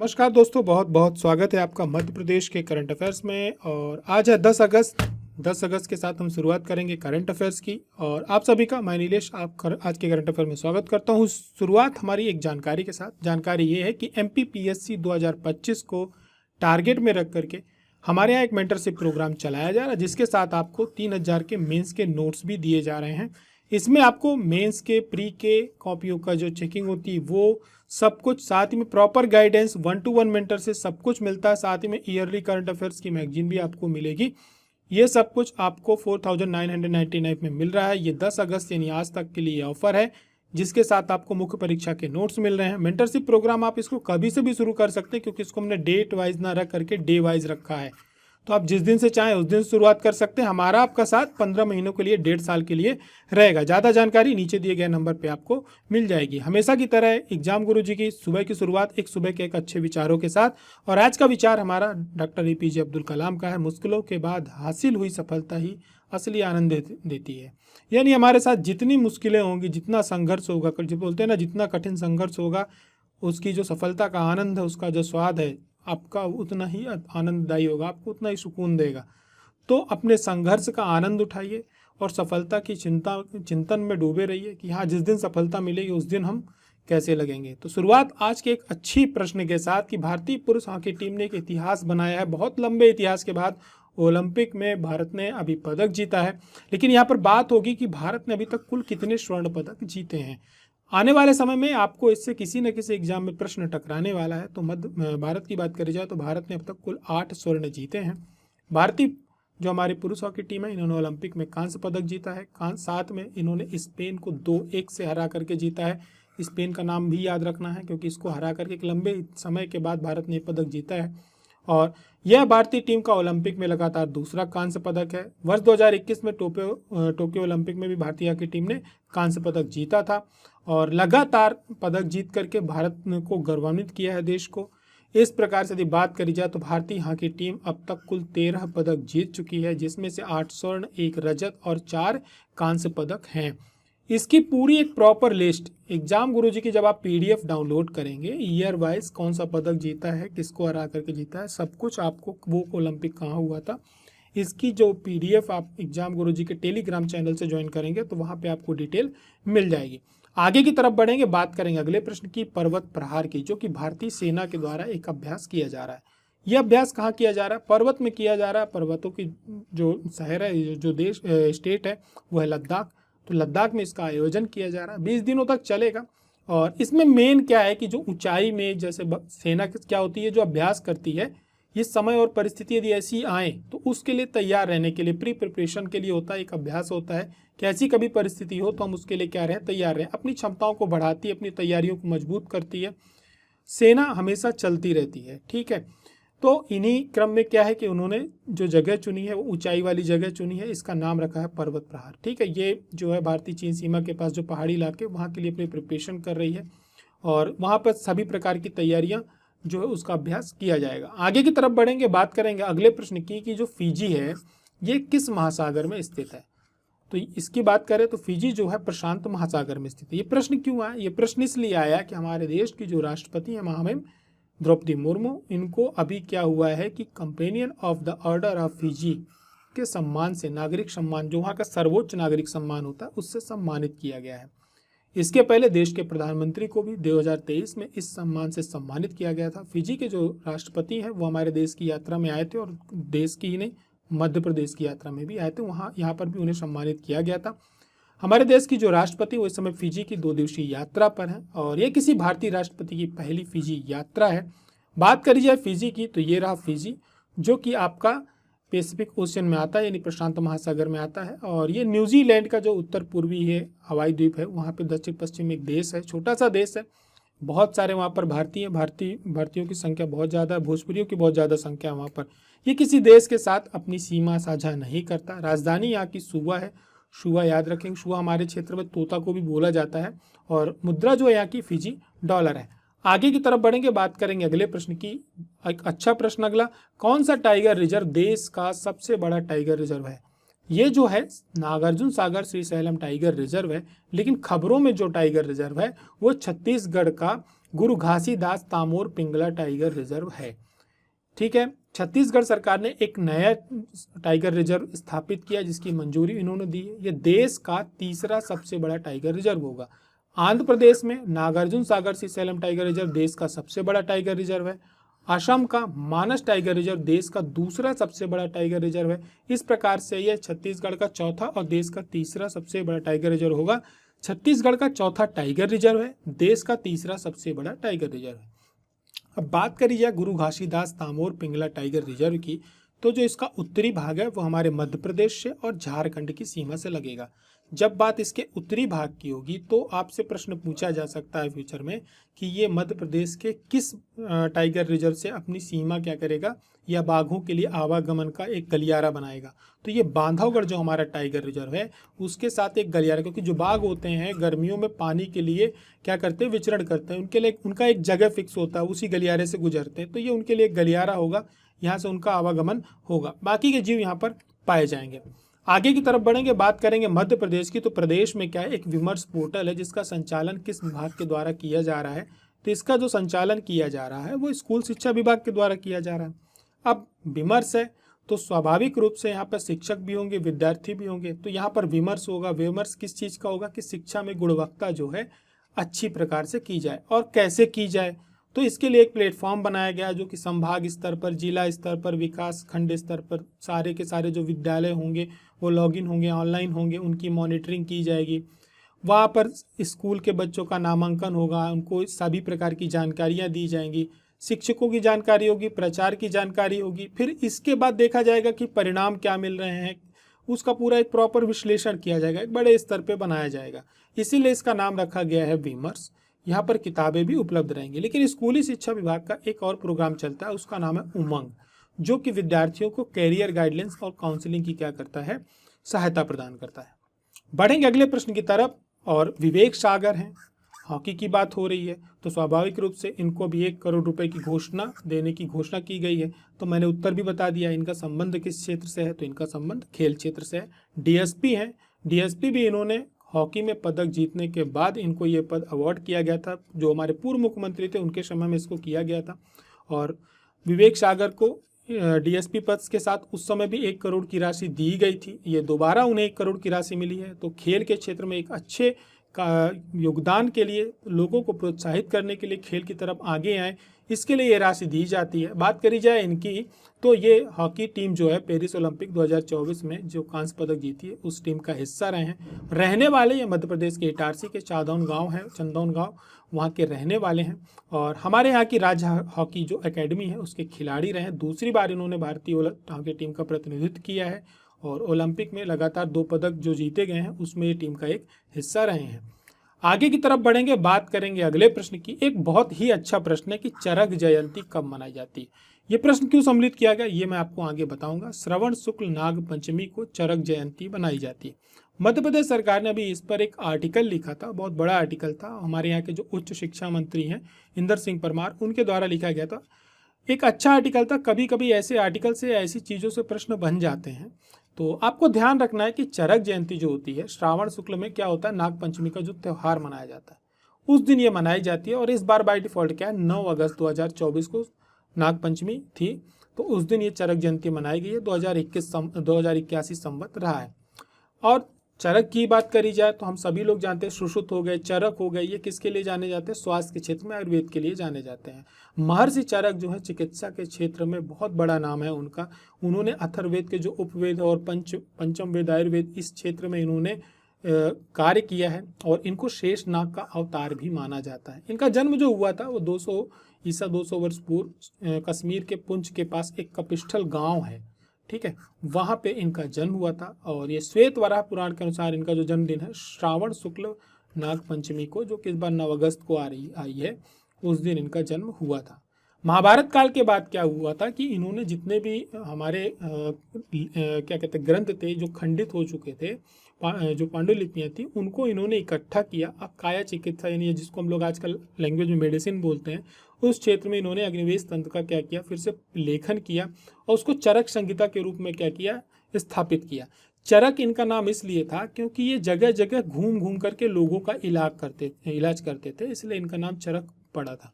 नमस्कार दोस्तों, बहुत बहुत स्वागत है आपका मध्य प्रदेश के करंट अफेयर्स में। और आज है 10 अगस्त। 10 अगस्त के साथ हम शुरुआत करेंगे करंट अफेयर्स की। और आप सभी का मैं नीलेश आज के करंट अफेयर में स्वागत करता हूं। शुरुआत हमारी एक जानकारी के साथ। जानकारी ये है कि MPPSC 2025 को टारगेट में रख करके हमारे यहाँ एक मेंटरशिप प्रोग्राम चलाया जा रहा है, जिसके साथ आपको 3000 के मेंस के नोट्स भी दिए जा रहे हैं। इसमें आपको मेंस के प्री के कॉपियों का जो चेकिंग होती है वो सब कुछ, साथ ही में प्रॉपर गाइडेंस 1-to-1 मेंटर से सब कुछ मिलता है। साथ ही में ईयरली करंट अफेयर्स की मैगजीन भी आपको मिलेगी। ये सब कुछ आपको 4999 में मिल रहा है। ये 10 अगस्त यानी आज तक के लिए ऑफर है, जिसके साथ आपको मुख्य परीक्षा के नोट्स मिल रहे हैं। मेंटरशिप प्रोग्राम आप इसको कभी से भी शुरू कर सकते हैं, क्योंकि इसको हमने डेट वाइज ना रख करके डे वाइज रखा है। तो आप जिस दिन से चाहें उस दिन शुरुआत कर सकते हैं। हमारा आपका साथ 15 महीनों के लिए, 1.5 साल के लिए रहेगा। ज़्यादा जानकारी नीचे दिए गए नंबर पे आपको मिल जाएगी। हमेशा की तरह एग्जाम गुरुजी की सुबह की शुरुआत एक सुबह के एक अच्छे विचारों के साथ। और आज का विचार हमारा डॉक्टर APJ अब्दुल कलाम का है। मुश्किलों के बाद हासिल हुई सफलता ही असली आनंद देती है। यानी हमारे साथ जितनी मुश्किलें होंगी, जितना संघर्ष होगा, जो बोलते हैं ना, जितना कठिन संघर्ष होगा उसकी जो सफलता का आनंद है, उसका जो स्वाद है, आपका उतना ही आनंददायी होगा, आपको उतना ही सुकून देगा। तो अपने संघर्ष का आनंद उठाइए और सफलता की चिंतन में डूबे रहिए कि हाँ, जिस दिन सफलता मिलेगी उस दिन हम कैसे लगेंगे। तो शुरुआत आज के एक अच्छी प्रश्न के साथ कि भारतीय पुरुष हॉकी टीम ने एक इतिहास बनाया है। बहुत लंबे इतिहास के बाद ओलंपिक में भारत ने अभी पदक जीता है। लेकिन यहाँ पर बात होगी कि भारत ने अभी तक कुल कितने स्वर्ण पदक जीते हैं। आने वाले समय में आपको इससे किसी न किसी एग्जाम में प्रश्न टकराने वाला है। तो भारत की बात करी जाए तो भारत ने अब तक कुल 8 स्वर्ण जीते हैं। भारतीय जो हमारी पुरुष हॉकी टीम है, इन्होंने ओलंपिक में कांस्य पदक जीता है। साथ में इन्होंने स्पेन को 2-1 से हरा करके जीता है। स्पेन का नाम भी याद रखना है, क्योंकि इसको हरा करके एक लंबे समय के बाद भारत ने पदक जीता है। और यह भारतीय टीम का ओलंपिक में लगातार दूसरा कांस्य पदक है। वर्ष 2021 में टोक्यो ओलंपिक में भी भारतीय हॉकी टीम ने कांस्य पदक जीता था और लगातार पदक जीत करके भारत को गौरवान्वित किया है, देश को। इस प्रकार से यदि बात करी जाए तो भारतीय हॉकी टीम अब तक कुल 13 पदक जीत चुकी है, जिसमें से 8 स्वर्ण, 1 रजत और 4 कांस्य पदक हैं। इसकी पूरी एक प्रॉपर लिस्ट एग्जाम गुरुजी की जब आप PDF डाउनलोड करेंगे, ईयर वाइज कौन सा पदक जीता है, किसको हरा करके जीता है, सब कुछ आपको, वो ओलंपिक कहाँ हुआ था, इसकी जो PDF आप एग्जाम गुरुजी के टेलीग्राम चैनल से ज्वाइन करेंगे तो वहाँ पे आपको डिटेल मिल जाएगी। आगे की तरफ बढ़ेंगे, बात करेंगे अगले प्रश्न की, पर्वत प्रहार की, जो कि भारतीय सेना के द्वारा एक अभ्यास किया जा रहा है। यह अभ्यास कहाँ किया जा रहा है? पर्वत में किया जा रहा है। पर्वतों की जो शहर है, जो देश स्टेट है, वो है लद्दाख। तो लद्दाख में इसका आयोजन किया जा रहा है, 20 दिनों तक चलेगा। और इसमें मेन क्या है कि जो ऊंचाई में जैसे सेना क्या होती है, जो अभ्यास करती है, ये समय और परिस्थिति यदि ऐसी आए तो उसके लिए तैयार रहने के लिए, प्री प्रिपरेशन के लिए होता है, एक अभ्यास होता है कि ऐसी कभी परिस्थिति हो तो हम उसके लिए क्या रहें, तैयार रहें। अपनी क्षमताओं को बढ़ाती है, अपनी तैयारियों को मजबूत करती है। सेना हमेशा चलती रहती है, ठीक है। तो इन्हीं क्रम में क्या है कि उन्होंने जो जगह चुनी है वो ऊंचाई वाली जगह चुनी है, इसका नाम रखा है पर्वत प्रहार, ठीक है। ये जो है भारतीय चीन सीमा के पास जो पहाड़ी इलाके, वहाँ के लिए अपनी प्रिपरेशन कर रही है और वहाँ पर सभी प्रकार की तैयारियाँ जो है उसका अभ्यास किया जाएगा। आगे की तरफ बढ़ेंगे, बात करेंगे अगले प्रश्न की कि जो फिजी है ये किस महासागर में स्थित है। तो इसकी बात करें तो फिजी जो है प्रशांत महासागर में स्थित है। ये प्रश्न क्यों आया? ये प्रश्न इसलिए आया कि हमारे देश की जो राष्ट्रपति है महामहिम द्रौपदी मुर्मू, इनको अभी क्या हुआ है कि companion of the order of Fiji के सम्मान से, नागरिक सम्मान, जो वहाँ का सर्वोच्च नागरिक सम्मान होता है, उससे सम्मानित किया गया है। इसके पहले देश के प्रधानमंत्री को भी 2023 में इस सम्मान से सम्मानित किया गया था। फिजी के जो राष्ट्रपति हैं वो हमारे देश की यात्रा में आए थे और देश की ही नहीं, मध्य प्रदेश की यात्रा में भी आए थे। यहाँ पर भी उन्हें सम्मानित किया गया था। हमारे देश की जो राष्ट्रपति वो इस समय फिजी की 2 दिवसीय यात्रा पर हैं और ये किसी भारतीय राष्ट्रपति की पहली फिजी यात्रा है। बात करी जाए फिजी की तो ये रहा फिजी, जो कि आपका पैसिफिक ओशियन में आता है, यानी प्रशांत महासागर में आता है। और ये न्यूजीलैंड का जो उत्तर पूर्वी है हवाई द्वीप है, वहाँ पे दक्षिण पश्चिम एक देश है, छोटा सा देश है। बहुत सारे वहाँ पर भारतीयों की संख्या बहुत ज़्यादा है, भोजपुरियों की बहुत ज़्यादा संख्या है वहाँ पर। ये किसी देश के साथ अपनी सीमा साझा नहीं करता। राजधानी यहाँ की सुवा है। शुआ याद रखेंगे, शुआ हमारे क्षेत्र में तोता को भी बोला जाता है। और मुद्रा जो है यहाँ की फिजी डॉलर है। आगे की तरफ बढ़ेंगे, बात करेंगे अगले प्रश्न की। एक अच्छा प्रश्न अगला, कौन सा टाइगर रिजर्व देश का सबसे बड़ा टाइगर रिजर्व है? ये जो है नागार्जुन सागर श्रीशैलम टाइगर रिजर्व है, लेकिन खबरों में जो टाइगर रिजर्व है वो छत्तीसगढ़ का गुरु घासीदास तामोर पिंगला टाइगर रिजर्व है। ठीक है, छत्तीसगढ़ सरकार ने एक नया टाइगर रिजर्व स्थापित किया जिसकी मंजूरी इन्होंने दी है। ये देश का तीसरा सबसे बड़ा टाइगर रिजर्व होगा। आंध्र प्रदेश में नागार्जुन सागर श्रीशैलम टाइगर रिजर्व देश का सबसे बड़ा टाइगर रिजर्व है। असम का मानस टाइगर रिजर्व देश का दूसरा सबसे बड़ा टाइगर रिजर्व है। इस प्रकार से यह छत्तीसगढ़ का चौथा और देश का तीसरा सबसे बड़ा टाइगर रिजर्व होगा। छत्तीसगढ़ का चौथा टाइगर रिजर्व है, देश का तीसरा सबसे बड़ा टाइगर रिजर्व है। अब बात करी जाए गुरु घासीदास तामोर पिंगला टाइगर रिजर्व की, तो जो इसका उत्तरी भाग है वो हमारे मध्य प्रदेश से और झारखंड की सीमा से लगेगा। जब बात इसके उत्तरी भाग की होगी तो आपसे प्रश्न पूछा जा सकता है फ्यूचर में कि ये मध्य प्रदेश के किस टाइगर रिजर्व से अपनी सीमा क्या करेगा या बाघों के लिए आवागमन का एक गलियारा बनाएगा। तो ये बांधवगढ़ जो हमारा टाइगर रिजर्व है उसके साथ एक गलियारा, क्योंकि जो बाघ होते हैं गर्मियों में पानी के लिए क्या करते हैं, विचरण करते हैं, उनके लिए उनका एक जगह फिक्स होता है, उसी गलियारे से गुजरते हैं। तो ये उनके लिए एक गलियारा होगा, यहाँ से उनका आवागमन होगा। बाकी के जीव यहाँ पर पाए जाएंगे। आगे की तरफ बढ़ेंगे, बात करेंगे मध्य प्रदेश की। तो प्रदेश में क्या है, एक विमर्श पोर्टल है जिसका संचालन किस विभाग के द्वारा किया जा रहा है। तो इसका जो संचालन किया जा रहा है वो स्कूल शिक्षा विभाग के द्वारा किया जा रहा है। अब विमर्श है तो स्वाभाविक रूप से यहाँ पर शिक्षक भी होंगे, विद्यार्थी भी होंगे। तो यहाँ पर विमर्श होगा। विमर्श किस चीज़ का होगा कि शिक्षा में गुणवत्ता जो है अच्छी प्रकार से की जाए और कैसे की जाए। तो इसके लिए एक प्लेटफॉर्म बनाया गया जो कि संभाग स्तर पर, जिला स्तर पर, विकास खंड स्तर पर सारे के सारे जो विद्यालय होंगे वो लॉगिन होंगे, ऑनलाइन होंगे, उनकी मॉनिटरिंग की जाएगी। वहाँ पर स्कूल के बच्चों का नामांकन होगा, उनको सभी प्रकार की जानकारियाँ दी जाएंगी, शिक्षकों की जानकारी होगी, प्रचार की जानकारी होगी। फिर इसके बाद देखा जाएगा कि परिणाम क्या मिल रहे हैं, उसका पूरा एक प्रॉपर विश्लेषण किया जाएगा, एक बड़े स्तर पे बनाया जाएगा। इसीलिए इसका नाम रखा गया है विमर्श। यहाँ पर किताबें भी उपलब्ध रहेंगी। लेकिन स्कूली शिक्षा विभाग का एक और प्रोग्राम चलता है, उसका नाम है उमंग, जो कि विद्यार्थियों को कैरियर गाइडेंस और काउंसलिंग की क्या करता है, सहायता प्रदान करता है। बढ़ेंगे अगले प्रश्न की तरफ, और विवेक सागर हैं, हॉकी की बात हो रही है तो स्वाभाविक रूप से इनको भी 1 करोड़ रुपए की घोषणा देने की घोषणा की गई है। तो मैंने उत्तर भी बता दिया, इनका संबंध किस क्षेत्र से है, तो इनका संबंध खेल क्षेत्र से है। डीएसपी हैं, डीएसपी भी इन्होंने हॉकी में पदक जीतने के बाद इनको ये पद अवार्ड किया गया था। जो हमारे पूर्व मुख्यमंत्री थे उनके समय में इसको किया गया था। और विवेक सागर को डीएसपी पद के साथ उस समय भी 1 करोड़ की राशि दी गई थी। ये दोबारा उन्हें 1 करोड़ की राशि मिली है। तो खेल के क्षेत्र में एक अच्छे का योगदान के लिए, लोगों को प्रोत्साहित करने के लिए खेल की तरफ आगे आए, इसके लिए ये राशि दी जाती है। बात करी जाए इनकी, तो ये हॉकी टीम जो है पेरिस ओलंपिक 2024 में जो कांस्य पदक जीती है उस टीम का हिस्सा रहे हैं। रहने वाले ये मध्य प्रदेश के इटारसी के चंदौन गाँव, वहाँ के रहने वाले हैं। और हमारे यहाँ की राज्य हॉकी जो एकेडमी है उसके खिलाड़ी रहे। दूसरी बार इन्होंने भारतीय हॉकी टीम का प्रतिनिधित्व किया है और ओलंपिक में लगातार 2 पदक जो जीते गए हैं उसमें ये टीम का एक हिस्सा रहे हैं। आगे की तरफ बढ़ेंगे, बात करेंगे अगले प्रश्न की। एक बहुत ही अच्छा प्रश्न है कि चरक जयंती कब मनाई जाती है। ये प्रश्न क्यों सम्मिलित किया गया ये मैं आपको आगे बताऊंगा। श्रवण शुक्ल नाग पंचमी को चरक जयंती बनाई जाती है। मध्य प्रदेश सरकार ने अभी इस पर एक आर्टिकल लिखा था, बहुत बड़ा आर्टिकल था। हमारे यहाँ के जो उच्च शिक्षा मंत्री हैं इंदर सिंह परमार, उनके द्वारा लिखा गया था। एक अच्छा आर्टिकल था। कभी कभी ऐसे आर्टिकल से, ऐसी चीज़ों से प्रश्न बन जाते हैं। तो आपको ध्यान रखना है कि चरक जयंती जो होती है श्रावण शुक्ल में क्या होता है, नाग पंचमी का जो त्यौहार मनाया जाता है उस दिन ये मनाई जाती है। और इस बार बाय डिफॉल्ट क्या है, 9 अगस्त 2024 को नाग पंचमी थी, तो उस दिन ये चरक जयंती मनाई गई है। 2081 संवत रहा है। और चरक की बात करी जाए तो हम सभी लोग जानते हैं, सुश्रुत हो गए, चरक हो गए, ये किसके लिए जाने जाते हैं, स्वास्थ्य के क्षेत्र में, आयुर्वेद के लिए जाने जाते हैं। महर्षि चरक जो है चिकित्सा के क्षेत्र में बहुत बड़ा नाम है उनका। उन्होंने अथर्ववेद के जो उपवेद और पंचम वेद आयुर्वेद, इस क्षेत्र में इन्होंने कार्य किया है और इनको शेष नाग का अवतार भी माना जाता है। इनका जन्म जो हुआ था वो 200 वर्ष पूर्व कश्मीर के पुंछ के पास एक कपिस्थल गाँव है, ठीक है, वहाँ पे इनका जन्म हुआ था। और ये श्वेत वराह पुराण के अनुसार इनका जो जन्मदिन है श्रावण शुक्ल नाग पंचमी को, जो कि इस बार 9 अगस्त को आई है, उस दिन इनका जन्म हुआ था। महाभारत काल के बाद क्या हुआ था कि इन्होंने जितने भी हमारे क्या कहते हैं ग्रंथ थे जो खंडित हो चुके थे, जो पांडुलिपियाँ थी, उनको इन्होंने इकट्ठा किया। अब काया चिकित्सा यानी जिसको हम लोग आजकल लैंग्वेज में मेडिसिन बोलते हैं, उस क्षेत्र में इन्होंने अग्निवेश तंत्र का क्या किया, फिर से लेखन किया और उसको चरक संहिता के रूप में क्या किया, स्थापित किया। चरक इनका नाम इसलिए था क्योंकि ये जगह जगह घूम घूम करके लोगों का इलाज करते थे, इसलिए इनका नाम चरक पढ़ा था।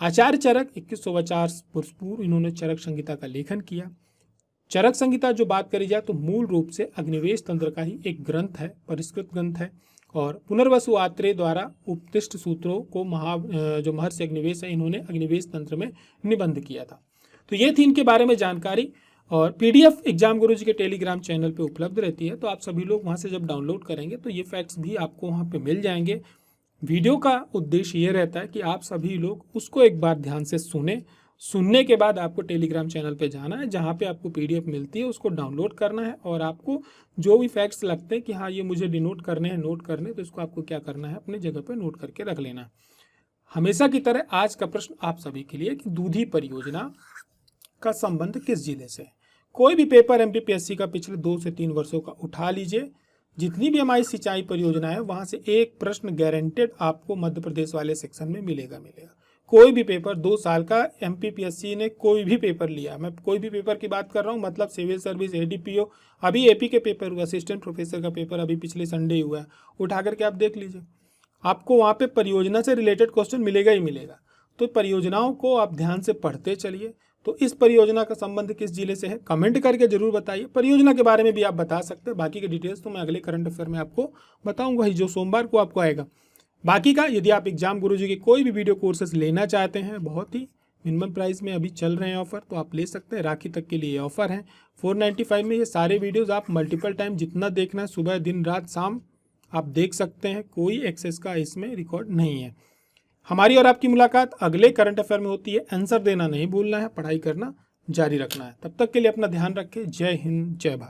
आचार्य चरक 2150 वर्ष पूर्व इन्होंने चरक संहिता का लेखन किया। चरक संहिता जो बात करी जाए तो मूल रूप से अग्निवेश तंत्र का ही एक ग्रंथ है, परिष्कृत ग्रंथ है, और पुनर्वसु आत्रेय द्वारा उपदिष्ट सूत्रों को जो महर्षि अग्निवेश है इन्होंने अग्निवेश तंत्र में निबंध किया था। तो ये थी इनके बारे में जानकारी, और पीडीएफ एग्जाम गुरुजी के टेलीग्राम चैनल पे उपलब्ध रहती है, तो आप सभी लोग वहाँ से जब डाउनलोड करेंगे तो ये फैक्ट्स भी आपको वहाँ पे मिल जाएंगे। वीडियो का उद्देश्य ये रहता है कि आप सभी लोग उसको एक बार ध्यान से सुनने के बाद आपको टेलीग्राम चैनल पे जाना है, जहाँ पे आपको पीडीएफ मिलती है, उसको डाउनलोड करना है, और आपको जो भी फैक्ट्स लगते हैं कि हाँ ये मुझे डिनोट करने हैं, नोट करने, तो इसको आपको क्या करना है, अपने जगह पे नोट करके रख लेना है। हमेशा की तरह आज का प्रश्न आप सभी के लिए कि दूधी परियोजना का संबंध किस जिले से है। कोई भी पेपर एमपीपीएससी का पिछले 2 से 3 वर्षों का उठा लीजिए, जितनी भी हमारी सिंचाई परियोजना है वहाँ से एक प्रश्न गारंटेड आपको मध्य प्रदेश वाले सेक्शन में मिलेगा। कोई भी पेपर 2 साल का एमपीपीएससी ने कोई भी पेपर लिया, मैं कोई भी पेपर की बात कर रहा हूँ, मतलब सिविल सर्विस, एडीपीओ, अभी एपी के पेपर हुआ, असिस्टेंट प्रोफेसर का पेपर अभी पिछले संडे हुआ है, उठा करके आप देख लीजिए, आपको वहाँ पे परियोजना से रिलेटेड क्वेश्चन मिलेगा ही मिलेगा। तो परियोजनाओं को आप ध्यान से पढ़ते चलिए। तो इस परियोजना का संबंध किस जिले से है कमेंट करके जरूर बताइए। परियोजना के बारे में भी आप बता सकते हैं, बाकी के डिटेल्स तो मैं अगले करंट अफेयर में आपको बताऊंगा ही, जो सोमवार को आपको आएगा। बाकी का यदि आप एग्जाम गुरुजी के कोई भी वीडियो कोर्सेज लेना चाहते हैं, बहुत ही मिनिमम प्राइस में अभी चल रहे हैं ऑफर, तो आप ले सकते हैं। राखी तक के लिए ऑफर है 495 में। ये सारे वीडियोस आप मल्टीपल टाइम जितना देखना है, सुबह, दिन, रात, शाम, आप देख सकते हैं। कोई एक्सेस का इसमें रिकॉर्ड नहीं है। हमारी और आपकी मुलाकात अगले करंट अफेयर में होती है। आंसर देना नहीं भूलना है, पढ़ाई करना जारी रखना है। तब तक के लिए अपना ध्यान रखें। जय हिंद, जय भारत।